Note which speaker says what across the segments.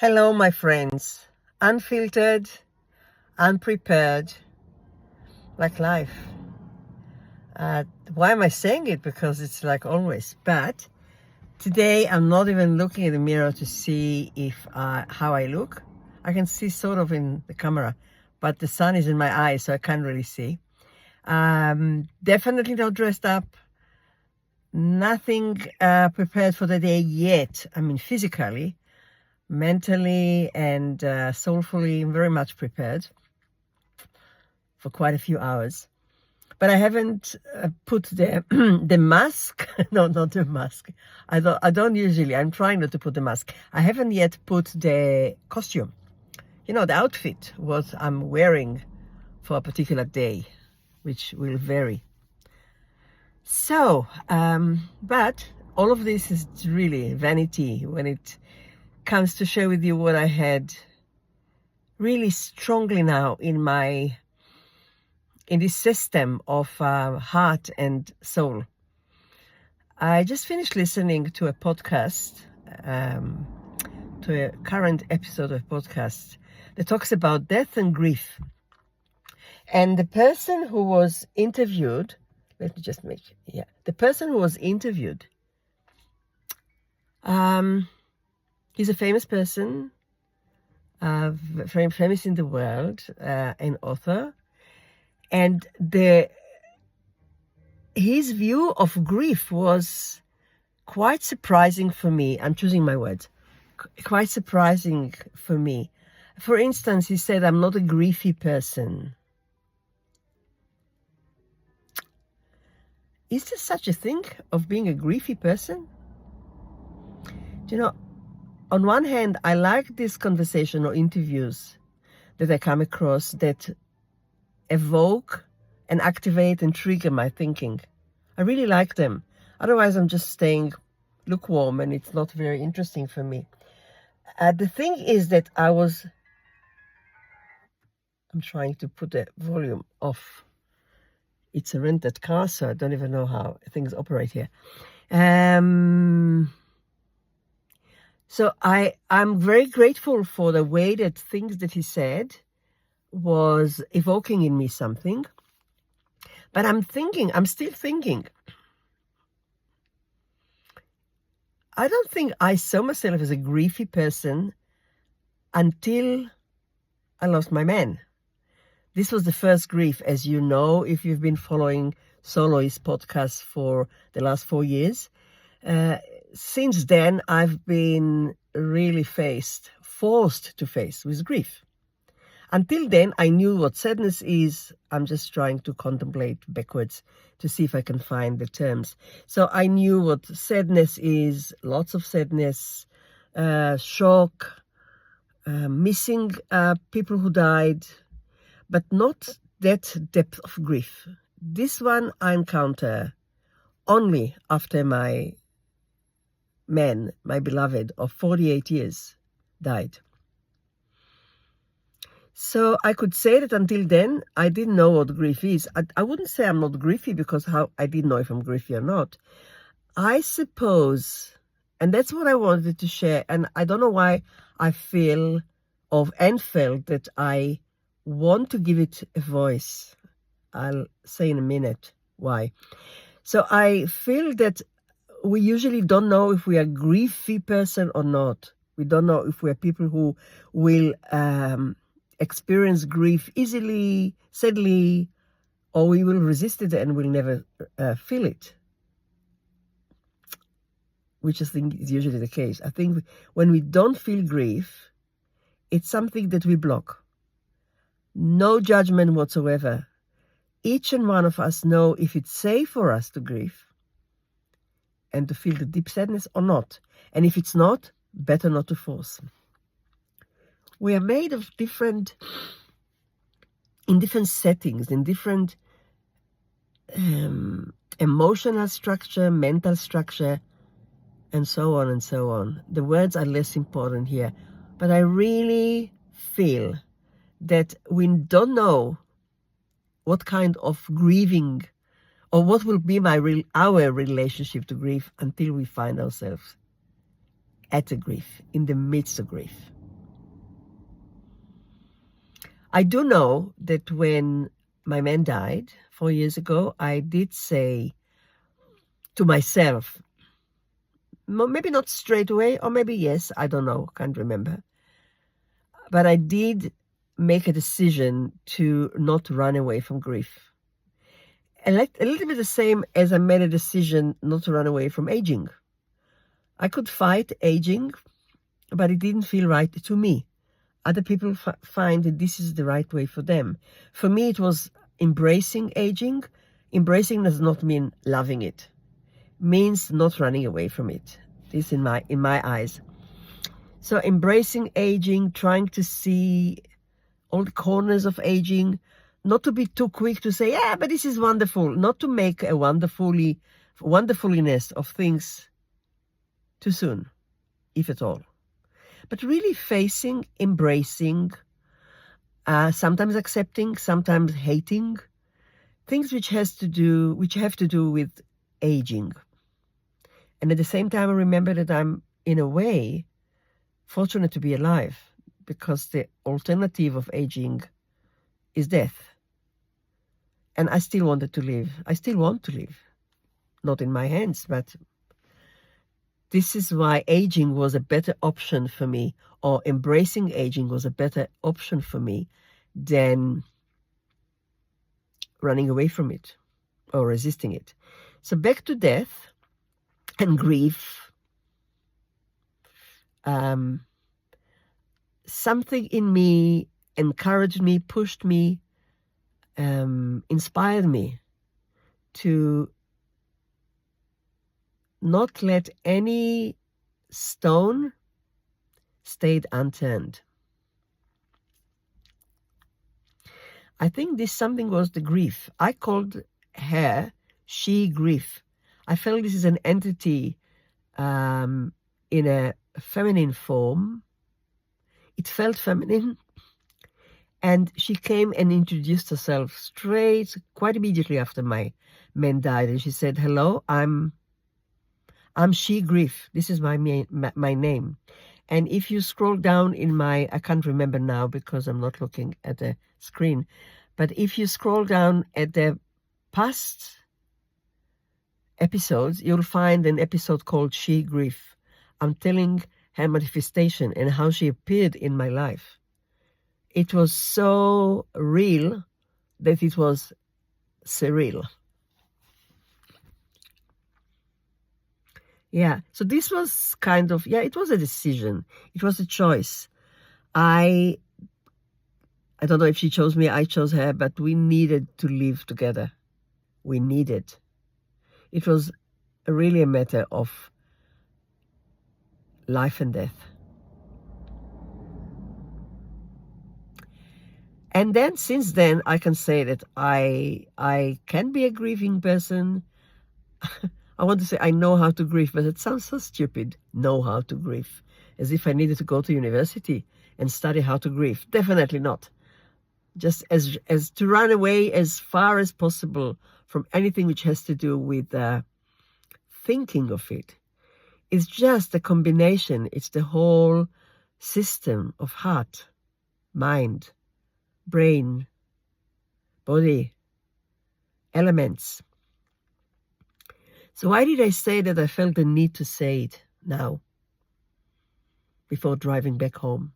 Speaker 1: Hello, my friends. Unfiltered, unprepared, like life. Why am I saying it? Because it's like always. But today I'm not even looking in the mirror to see how I look. I can see sort of in the camera, but the sun is in my eyes, so I can't really see. Definitely not dressed up. Nothing prepared for the day yet. I mean, physically. Mentally and soulfully very much prepared for quite a few hours, but I haven't put the the mask. No, not the mask. I don't usually. I'm trying not to put the mask. I haven't yet put the costume. The outfit what I'm wearing for a particular day, which will vary. So, but all of this is really vanity when it comes to share with you what I had really strongly now in this system of heart and soul. I just finished listening to a podcast, to a current episode of a podcast that talks about death and grief. And the person who was interviewed, the person who was interviewed, he's a famous person, very famous in the world, an author, and his view of grief was quite surprising for me. I'm choosing my words. Quite surprising for me. For instance, he said, "I'm not a griefy person." Is there such a thing of being a griefy person? On one hand, I like this conversation or interviews that I come across that evoke and activate and trigger my thinking. I really like them. Otherwise, I'm just staying lukewarm and it's not very interesting for me. The thing is that I'm trying to put the volume off. It's a rented car, so I don't even know how things operate here. So I'm very grateful for the way that things that he said was evoking in me something. But I'm still thinking. I don't think I saw myself as a griefy person until I lost my man. This was the first grief, as you know, if you've been following Soloist podcast for the last 4 years. Since then, I've been really forced to face with grief. Until then, I knew what sadness is. I'm just trying to contemplate backwards to see if I can find the terms. So I knew what sadness is, lots of sadness, shock, missing people who died, but not that depth of grief. This one I encounter only after my man, my beloved of 48 years, died. So I could say that until then, I didn't know what grief is. I wouldn't say I'm not griefy because I didn't know if I'm griefy or not. I suppose, and that's what I wanted to share, and I don't know why I felt that I want to give it a voice. I'll say in a minute why. So I feel that we usually don't know if we are a griefy person or not. We don't know if we are people who will experience grief easily, sadly, or we will resist it and will never feel it, which I think is usually the case. I think when we don't feel grief, it's something that we block. No judgment whatsoever. Each and one of us know if it's safe for us to grieve and to feel the deep sadness or not. And if it's not, better not to force. We are made of different settings, in different emotional structure, mental structure, and so on and so on. The words are less important here. But I really feel that we don't know what kind of grieving or what will be our relationship to grief until we find ourselves at a grief, in the midst of grief. I do know that when my man died 4 years ago, I did say to myself, maybe not straight away, or maybe yes, I don't know, can't remember. But I did make a decision to not run away from grief. A little bit the same as I made a decision not to run away from aging. I could fight aging, but it didn't feel right to me. Other people find that this is the right way for them. For me, it was embracing aging. Embracing does not mean loving it. It means not running away from it. This in my eyes. So embracing aging, trying to see all the corners of aging, not to be too quick to say, yeah, but this is wonderful. Not to make a wonderfulness of things too soon, if at all. But really facing, embracing, sometimes accepting, sometimes hating, things which have to do with aging. And at the same time, I remember that I'm, in a way, fortunate to be alive, because the alternative of aging is death. And I still wanted to live. I still want to live. Not in my hands, but this is why aging was a better option for me, or embracing aging was a better option for me than running away from it or resisting it. So back to death and grief. Something in me encouraged me, pushed me, inspired me to not let any stone stayed unturned. I think this something was the grief. I called her she grief. I felt this is an entity in a feminine form. It felt feminine. And she came and introduced herself quite immediately after my man died. And she said, hello, I'm She Grief. This is my name. And if you scroll down I can't remember now because I'm not looking at the screen, but if you scroll down at the past episodes, you'll find an episode called She Grief. I'm telling her manifestation and how she appeared in my life. It was so real that it was surreal. Yeah, so this was kind of, it was a decision. It was a choice. I don't know if she chose me, I chose her, but we needed to live together. We needed. It was really a matter of life and death. And then, since then, I can say that I can be a grieving person. I want to say I know how to grieve, but it sounds so stupid, know how to grieve, as if I needed to go to university and study how to grieve. Definitely not. Just as to run away as far as possible from anything which has to do with thinking of it. It's just a combination. It's the whole system of heart, mind, brain, body, elements. So why did I say that I felt the need to say it now, before driving back home?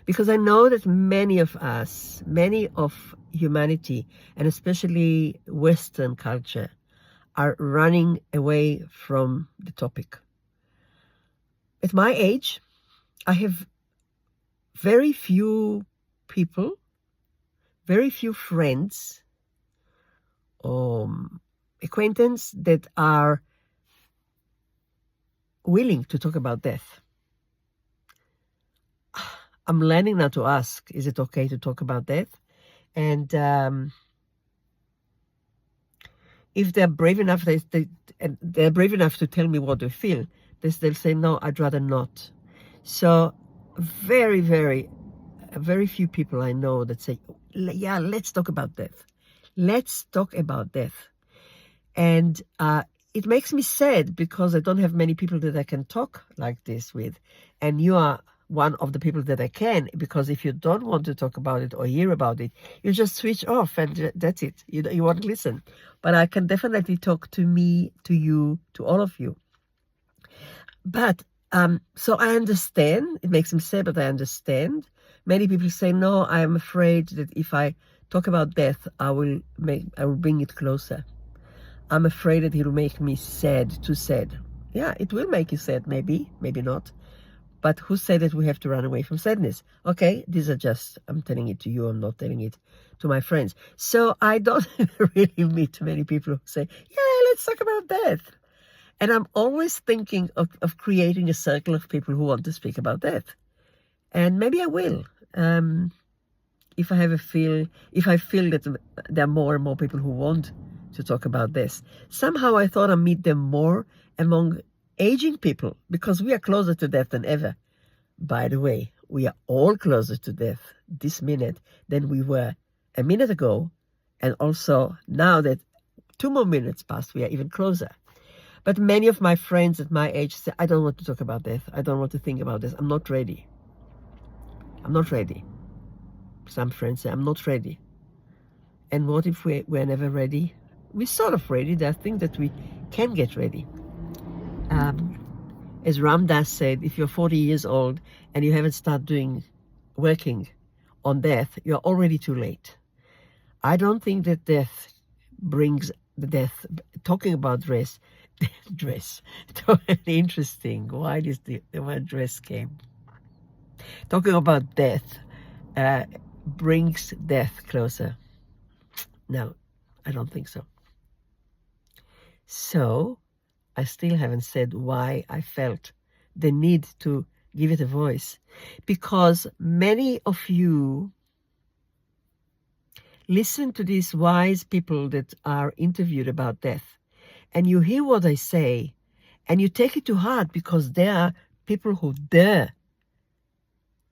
Speaker 1: Because I know that many of us, many of humanity, and especially Western culture, are running away from the topic. At my age, I have very few people, very few friends, acquaintance that are willing to talk about death. I'm learning now to ask, is it okay to talk about death? And if they're brave enough, they're brave enough to tell me what they feel, they'll say, no, I'd rather not. So very, very, very few people I know that say, yeah, let's talk about death. Let's talk about death. And it makes me sad because I don't have many people that I can talk like this with. And you are one of the people that I can, because if you don't want to talk about it or hear about it, you just switch off and that's it. You won't listen. But I can definitely talk to me, to you, to all of you. But so I understand. It makes them sad, but I understand. Many people say, no, I am afraid that if I talk about death, I will bring it closer. I'm afraid that it will make me sad, too sad. Yeah, it will make you sad, maybe not. But who said that we have to run away from sadness? Okay, these are just, I'm telling it to you, I'm not telling it to my friends. So I don't really meet many people who say, yeah, let's talk about death. And I'm always thinking of creating a circle of people who want to speak about death. And maybe I will. If I feel that there are more and more people who want to talk about this. Somehow I thought I'd meet them more among aging people, because we are closer to death than ever. By the way, we are all closer to death this minute than we were a minute ago. And also now that 2 more minutes passed, we are even closer. But many of my friends at my age say, I don't want to talk about death. I don't want to think about this. I'm not ready. I'm not ready. Some friends say, I'm not ready. And what if we're never ready? We're sort of ready. There are things that we can get ready. As Ram Dass said, if you're 40 years old and you haven't started working on death, you're already too late. I don't think that death brings the death. Talking about dress, interesting. Why does the word dress came? Talking about death brings death closer. No, I don't think so. So I still haven't said why I felt the need to give it a voice, because many of you listen to these wise people that are interviewed about death, and you hear what they say, and you take it to heart, because there are people who dare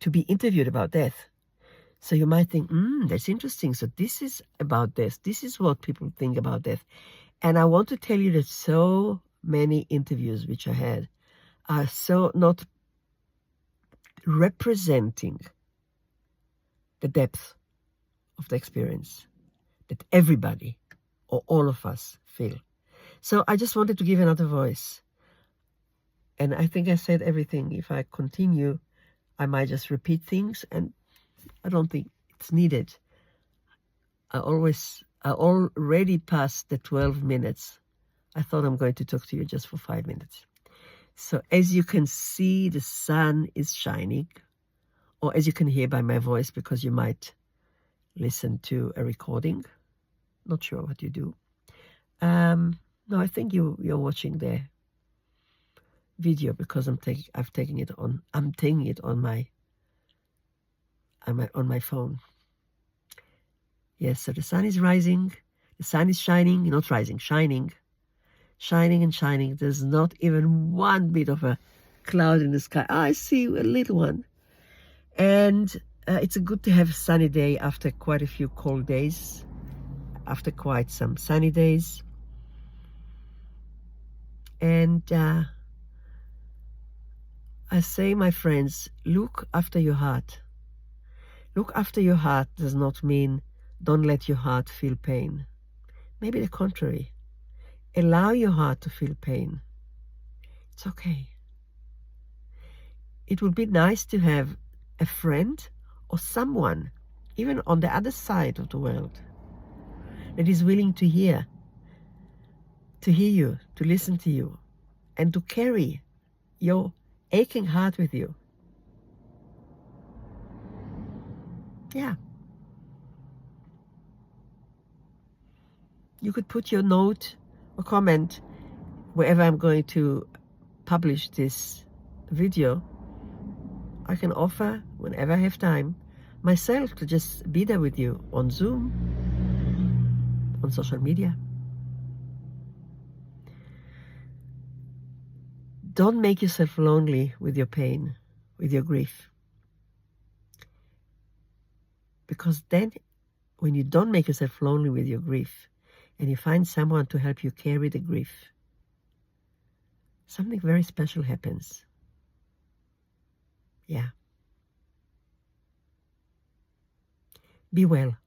Speaker 1: to be interviewed about death. So you might think, that's interesting. So this is about death. This is what people think about death. And I want to tell you that so many interviews which I had are so not representing the depth of the experience that everybody or all of us feel. So I just wanted to give another voice. And I think I said everything. If I continue, I might just repeat things, and I don't think it's needed. I already passed the 12 minutes. I thought I'm going to talk to you just for 5 minutes. So as you can see, the sun is shining, or as you can hear by my voice, because you might listen to a recording. Not sure what you do. No, I think you're watching the video, because I'm taking it on my phone. Yes, so the sun is rising, the sun is shining, not rising, shining and shining. There's not even one bit of a cloud in the sky. I see a little one. And it's good to have a sunny day after quite a few cold days, after quite some sunny days. And I say, my friends, look after your heart. Look after your heart does not mean don't let your heart feel pain. Maybe the contrary. Allow your heart to feel pain. It's okay. It would be nice to have a friend or someone, even on the other side of the world, that is willing to hear you, to listen to you, and to carry your aching heart with you. Yeah. You could put your note or comment wherever I'm going to publish this video. I can offer, whenever I have time, myself to just be there with you on Zoom, on social media. Don't make yourself lonely with your pain, with your grief. Because then, when you don't make yourself lonely with your grief, and you find someone to help you carry the grief, something very special happens. Yeah. Be well.